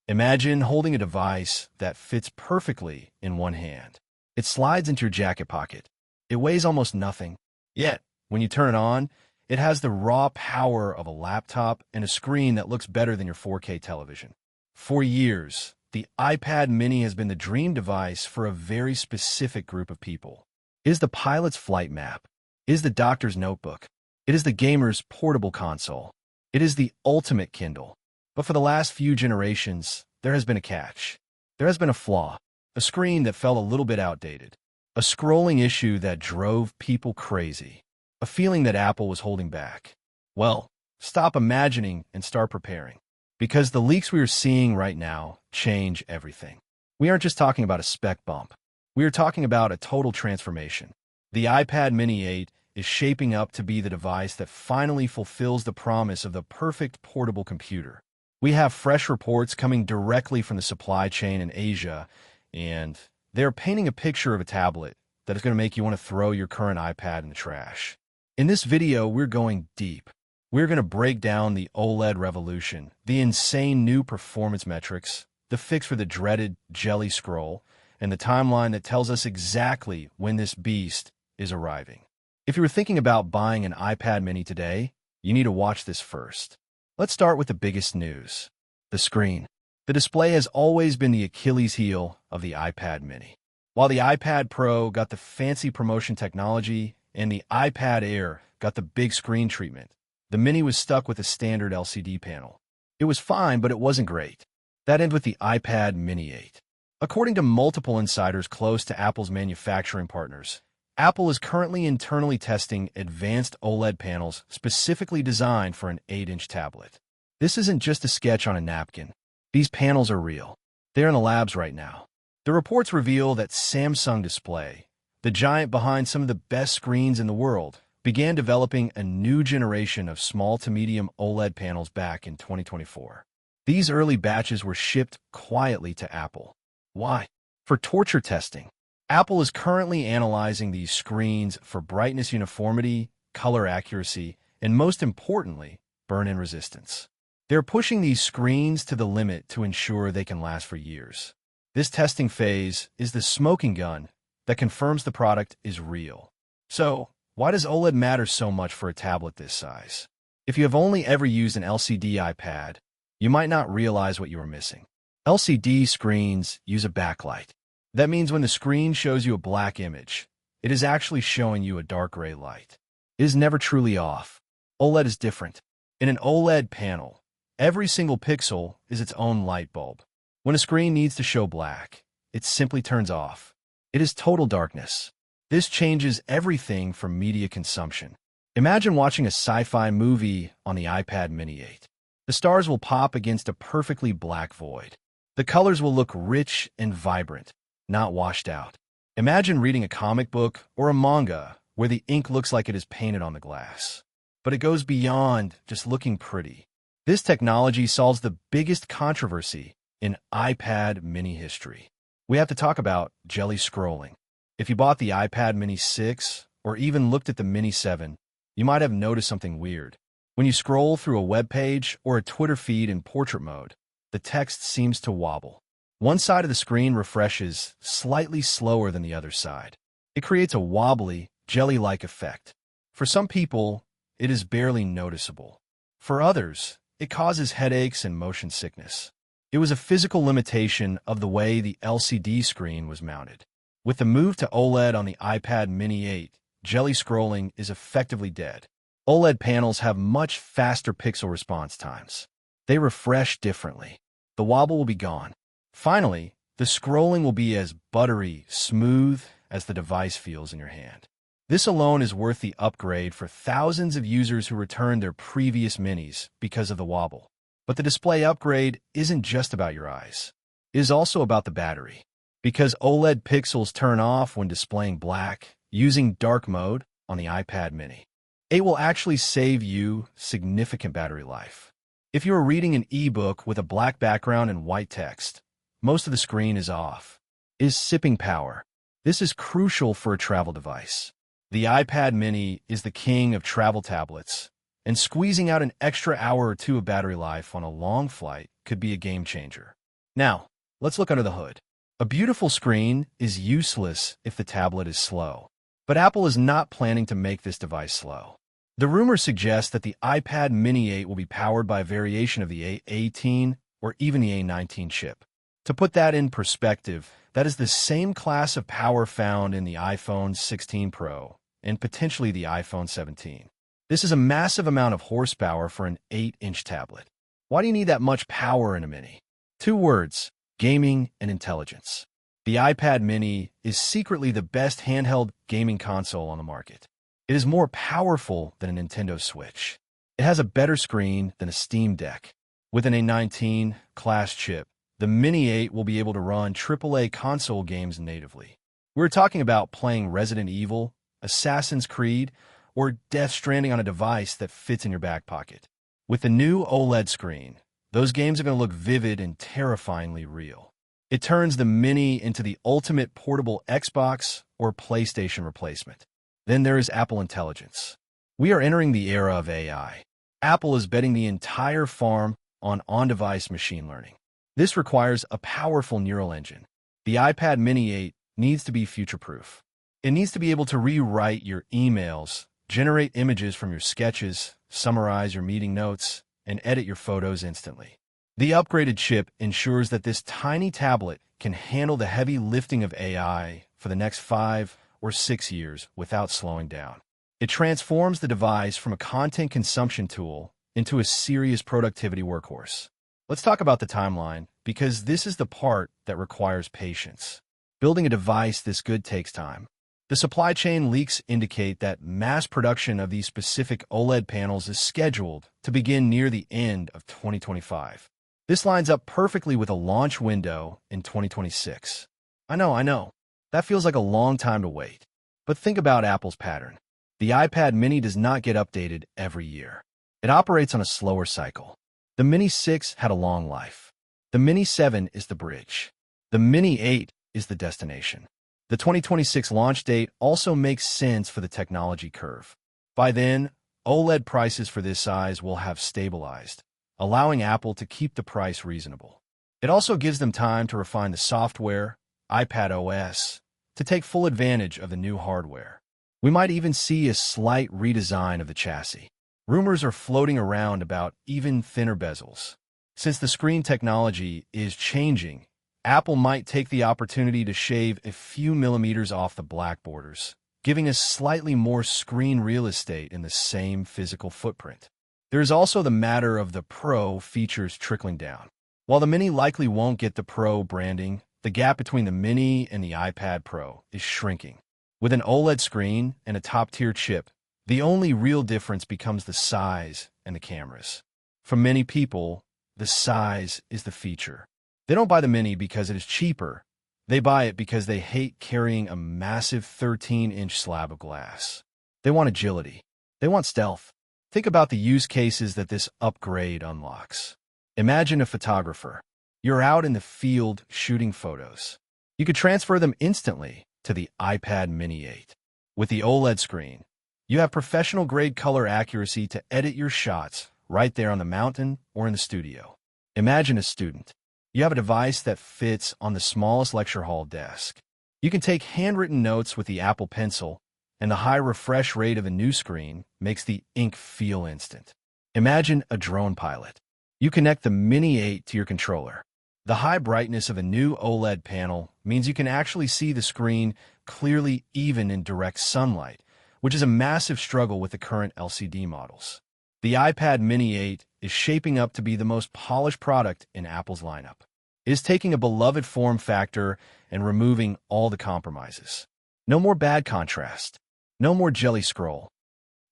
Imagine holding a device that fits perfectly in one hand. It slides into your jacket pocket. It weighs almost nothing. Yet, when you turn it on, it has the raw power of a laptop and a screen that looks better than your 4K television. For years, the iPad mini has been the dream device for a very specific group of people. It is the pilot's flight map. It is the doctor's notebook. It is the gamer's portable console. It is the ultimate Kindle. But for the last few generations, there has been a catch. There has been a flaw, a screen that felt a little bit outdated, a scrolling issue that drove people crazy, a feeling that Apple was holding back. Well, stop imagining and start preparing. Because the leaks we are seeing right now change everything. We aren't just talking about a spec bump. We are talking about a total transformation. The iPad mini 8 is shaping up to be the device that finally fulfills the promise of the perfect portable computer. We have fresh reports coming directly from the supply chain in Asia, and they're painting a picture of a tablet that is going to make you want to throw your current iPad in the trash. In this video, we're going deep. We're going to break down the OLED revolution, the insane new performance metrics, the fix for the dreaded jelly scroll, and the timeline that tells us exactly when this beast is arriving. If you were thinking about buying an iPad mini today, you need to watch this first. Let's start with the biggest news: the screen. The display has always been the Achilles heel of the iPad mini. While the iPad Pro got the fancy promotion technology and the iPad Air got the big screen treatment, the mini was stuck with a standard LCD panel. It was fine, but it wasn't great. That ended with the iPad mini 8. According to multiple insiders close to Apple's manufacturing partners, Apple is currently internally testing advanced OLED panels specifically designed for an 8-inch tablet. This isn't just a sketch on a napkin. These panels are real. They're in the labs right now. The reports reveal that Samsung Display, the giant behind some of the best screens in the world, began developing a new generation of small to medium OLED panels back in 2024. These early batches were shipped quietly to Apple. Why? For torture testing. Apple is currently analyzing these screens for brightness uniformity, color accuracy, and most importantly, burn-in resistance. They're pushing these screens to the limit to ensure they can last for years. This testing phase is the smoking gun that confirms the product is real. So, why does OLED matter so much for a tablet this size? If you have only ever used an LCD iPad, you might not realize what you are missing. LCD screens use a backlight. That means when the screen shows you a black image, it is actually showing you a dark gray light. It is never truly off. OLED is different. In an OLED panel, every single pixel is its own light bulb. When a screen needs to show black, it simply turns off. It is total darkness. This changes everything from media consumption. Imagine watching a sci-fi movie on the iPad mini 8. The stars will pop against a perfectly black void. The colors will look rich and vibrant, not washed out. Imagine reading a comic book or a manga where the ink looks like it is painted on the glass. But it goes beyond just looking pretty. This technology solves the biggest controversy in iPad mini history. We have to talk about jelly scrolling. If you bought the iPad mini 6 or even looked at the mini 7, you might have noticed something weird. When you scroll through a web page or a Twitter feed in portrait mode, the text seems to wobble. One side of the screen refreshes slightly slower than the other side. It creates a wobbly, jelly-like effect. For some people, it is barely noticeable. For others, it causes headaches and motion sickness. It was a physical limitation of the way the LCD screen was mounted. With the move to OLED on the iPad mini 8, jelly scrolling is effectively dead. OLED panels have much faster pixel response times. They refresh differently. The wobble will be gone. Finally, the scrolling will be as buttery, smooth as the device feels in your hand. This alone is worth the upgrade for thousands of users who returned their previous minis because of the wobble. But the display upgrade isn't just about your eyes. It is also about the battery. Because OLED pixels turn off when displaying black, using dark mode on the iPad mini, it will actually save you significant battery life. If you are reading an ebook with a black background and white text, most of the screen is off. It is sipping power. This is crucial for a travel device. The iPad mini is the king of travel tablets, and squeezing out an extra hour or two of battery life on a long flight could be a game changer. Now, let's look under the hood. A beautiful screen is useless if the tablet is slow. But Apple is not planning to make this device slow. The rumors suggest that the iPad Mini 8 will be powered by a variation of the A18 or even the A19 chip. To put that in perspective, that is the same class of power found in the iPhone 16 Pro and potentially the iPhone 17. This is a massive amount of horsepower for an 8-inch tablet. Why do you need that much power in a Mini? Two words: gaming and intelligence. The iPad Mini is secretly the best handheld gaming console on the market. It is more powerful than a Nintendo Switch. It has a better screen than a Steam Deck. With an A19 class chip, the Mini 8 will be able to run AAA console games natively. We're talking about playing Resident Evil, Assassin's Creed, or Death Stranding on a device that fits in your back pocket. With the new OLED screen, those games are going to look vivid and terrifyingly real. It turns the Mini into the ultimate portable Xbox or PlayStation replacement. Then there is Apple Intelligence. We are entering the era of AI. Apple is betting the entire farm on on-device machine learning. This requires a powerful neural engine. The iPad Mini 8 needs to be future-proof. It needs to be able to rewrite your emails, generate images from your sketches, summarize your meeting notes, and edit your photos instantly. The upgraded chip ensures that this tiny tablet can handle the heavy lifting of AI for the next 5 or 6 years without slowing down. It transforms the device from a content consumption tool into a serious productivity workhorse. Let's talk about the timeline, because this is the part that requires patience. Building a device this good takes time. The supply chain leaks indicate that mass production of these specific OLED panels is scheduled to begin near the end of 2025. This lines up perfectly with a launch window in 2026. I know. That feels like a long time to wait. But think about Apple's pattern. The iPad Mini does not get updated every year. It operates on a slower cycle. The Mini 6 had a long life. The Mini 7 is the bridge. The Mini 8 is the destination. The 2026 launch date also makes sense for the technology curve. By then, OLED prices for this size will have stabilized, allowing Apple to keep the price reasonable. It also gives them time to refine the software, iPad OS, to take full advantage of the new hardware. We might even see a slight redesign of the chassis. Rumors are floating around about even thinner bezels. Since the screen technology is changing, Apple might take the opportunity to shave a few millimeters off the black borders, giving us slightly more screen real estate in the same physical footprint. There is also the matter of the Pro features trickling down. While the Mini likely won't get the Pro branding, the gap between the Mini and the iPad Pro is shrinking. With an OLED screen and a top-tier chip, the only real difference becomes the size and the cameras. For many people, the size is the feature. They don't buy the Mini because it is cheaper. They buy it because they hate carrying a massive 13-inch slab of glass. They want agility. They want stealth. Think about the use cases that this upgrade unlocks. Imagine a photographer. You're out in the field shooting photos. You could transfer them instantly to the iPad Mini 8. With the OLED screen, you have professional-grade color accuracy to edit your shots right there on the mountain or in the studio. Imagine a student. You have a device that fits on the smallest lecture hall desk. You can take handwritten notes with the Apple Pencil, and the high refresh rate of a new screen makes the ink feel instant. Imagine a drone pilot. You connect the Mini 8 to your controller. The high brightness of a new OLED panel means you can actually see the screen clearly even in direct sunlight, which is a massive struggle with the current LCD models. The iPad Mini 8 is shaping up to be the most polished product in Apple's lineup. It is taking a beloved form factor and removing all the compromises. No more bad contrast. No more jelly scroll.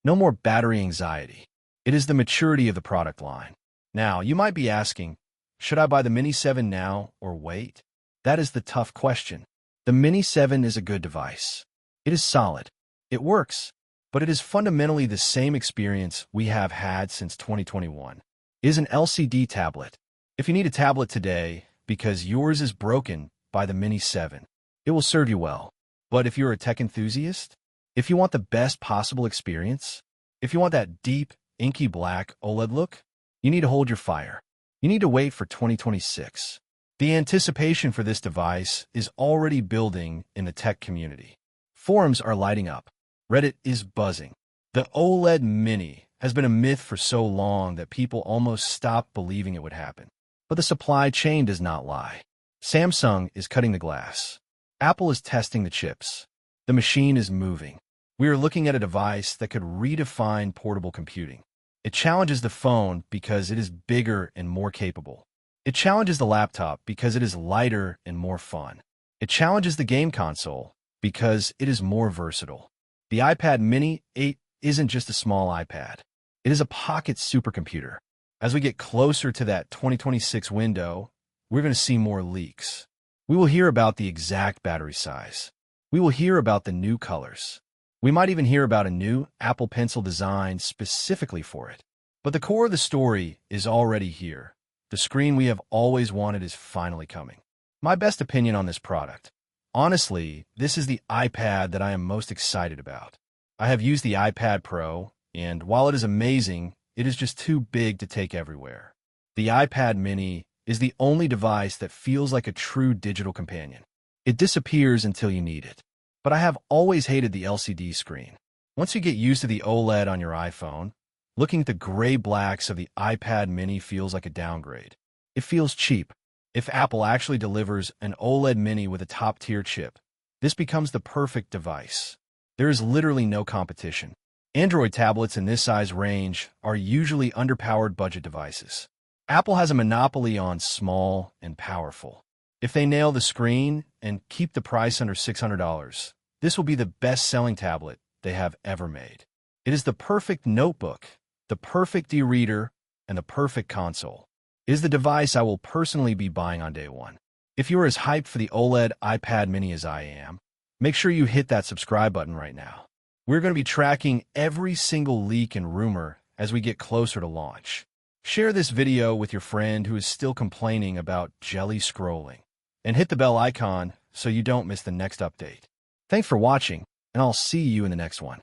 No more battery anxiety. It is the maturity of the product line. Now, you might be asking, should I buy the Mini 7 now or wait? That is the tough question. The Mini 7 is a good device. It is solid. It works, but it is fundamentally the same experience we have had since 2021. It is an LCD tablet. If you need a tablet today because yours is broken, buy the Mini 7. It will serve you well. But if you're a tech enthusiast, if you want the best possible experience, if you want that deep, inky black OLED look, you need to hold your fire. You need to wait for 2026. The anticipation for this device is already building in the tech community. Forums are lighting up. Reddit is buzzing. The OLED Mini has been a myth for so long that people almost stopped believing it would happen. But the supply chain does not lie. Samsung is cutting the glass. Apple is testing the chips. The machine is moving. We are looking at a device that could redefine portable computing. It challenges the phone because it is bigger and more capable. It challenges the laptop because it is lighter and more fun. It challenges the game console because it is more versatile. The iPad Mini 8 isn't just a small iPad. It is a pocket supercomputer. As we get closer to that 2026 window, we're going to see more leaks. We will hear about the exact battery size. We will hear about the new colors. We might even hear about a new Apple Pencil design specifically for it. But the core of the story is already here. The screen we have always wanted is finally coming. My best opinion on this product. Honestly, this is the iPad that I am most excited about. I have used the iPad Pro, and while it is amazing, it is just too big to take everywhere. The iPad Mini is the only device that feels like a true digital companion. It disappears until you need it. But I have always hated the LCD screen. Once you get used to the OLED on your iPhone, looking at the gray blacks of the iPad Mini feels like a downgrade. It feels cheap. If Apple actually delivers an OLED Mini with a top-tier chip, this becomes the perfect device. There is literally no competition. Android tablets in this size range are usually underpowered budget devices. Apple has a monopoly on small and powerful. If they nail the screen and keep the price under $600, this will be the best-selling tablet they have ever made. It is the perfect notebook, the perfect e-reader, and the perfect console. It is the device I will personally be buying on day one. If you are as hyped for the OLED iPad Mini as I am, make sure you hit that subscribe button right now. We're going to be tracking every single leak and rumor as we get closer to launch. Share this video with your friend who is still complaining about jelly scrolling. And hit the bell icon so you don't miss the next update. Thanks for watching, and I'll see you in the next one.